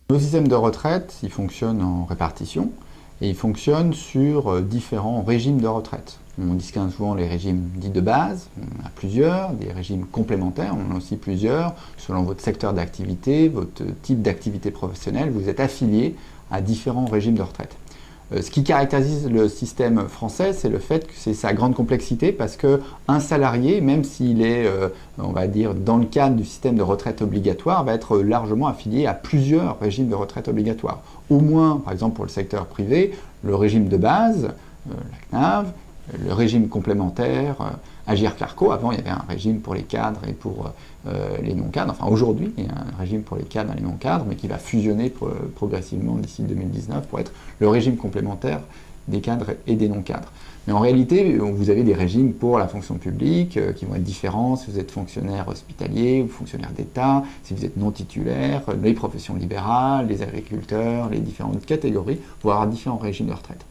Nos systèmes de retraite, ils fonctionnent en répartition et ils fonctionnent sur différents régimes de retraite. On distingue souvent les régimes dits de base, on en a plusieurs, des régimes complémentaires, on en a aussi plusieurs. Selon votre secteur d'activité, votre type d'activité professionnelle, vous êtes affilié à différents régimes de retraite. Ce qui caractérise le système français, c'est le fait que c'est sa grande complexité parce qu'un salarié, même s'il est, on va dire, dans le cadre du système de retraite obligatoire, va être largement affilié à plusieurs régimes de retraite obligatoire. Au moins, par exemple pour le secteur privé, le régime de base, la CNAV, le régime complémentaire, Agirc-Arrco. Avant, il y avait un régime pour les cadres et pour les non-cadres. Enfin, aujourd'hui, il y a un régime pour les cadres et les non-cadres, mais qui va fusionner progressivement d'ici 2019 pour être le régime complémentaire des cadres et des non-cadres. Mais en réalité, vous avez des régimes pour la fonction publique qui vont être différents si vous êtes fonctionnaire hospitalier ou fonctionnaire d'État, si vous êtes non titulaire, les professions libérales, les agriculteurs, les différentes catégories, vous avoir différents régimes de retraite.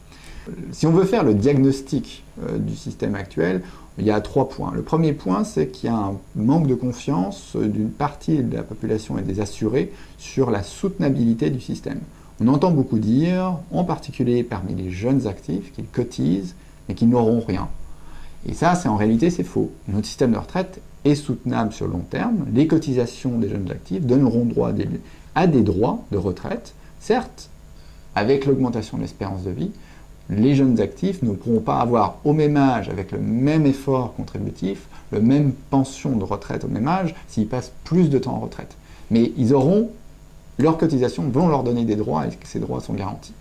Si on veut faire le diagnostic du système actuel, il y a 3 points. Le premier point, c'est qu'il y a un manque de confiance d'une partie de la population et des assurés sur la soutenabilité du système. On entend beaucoup dire, en particulier parmi les jeunes actifs, qu'ils cotisent mais qu'ils n'auront rien. Et ça, en réalité, c'est faux. Notre système de retraite est soutenable sur le long terme. Les cotisations des jeunes actifs donneront droit à des droits de retraite, certes, avec l'augmentation de l'espérance de vie. Les jeunes actifs ne pourront pas avoir au même âge, avec le même effort contributif, le même pension de retraite au même âge, s'ils passent plus de temps en retraite. Mais leurs cotisations vont leur donner des droits et ces droits sont garantis.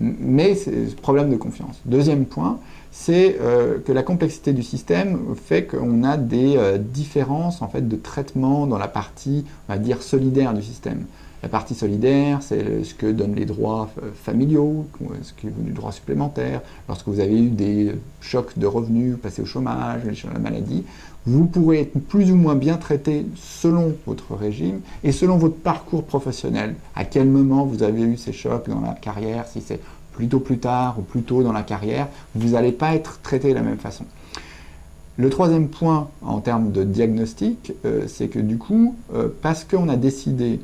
Mais c'est problème de confiance. Deuxième point, c'est que la complexité du système fait qu'on a des différences en fait, de traitement dans la partie, on va dire, solidaire du système. La partie solidaire, c'est ce que donnent les droits familiaux, ce qui est du droit supplémentaire. Lorsque vous avez eu des chocs de revenus, passé au chômage, la maladie, vous pourrez être plus ou moins bien traité selon votre régime et selon votre parcours professionnel. À quel moment vous avez eu ces chocs dans la carrière, si c'est plutôt plus tard ou plus tôt dans la carrière, vous n'allez pas être traité de la même façon. Le troisième point en termes de diagnostic, c'est que du coup, parce qu'on a décidé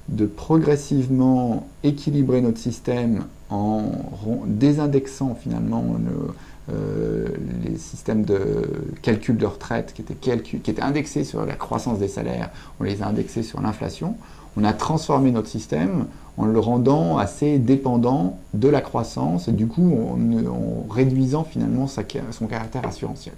de progressivement équilibrer notre système en désindexant finalement les systèmes de calcul de retraite qui étaient indexés sur la croissance des salaires, on les a indexés sur l'inflation. On a transformé notre système en le rendant assez dépendant de la croissance et du coup en réduisant finalement son caractère assurantiel.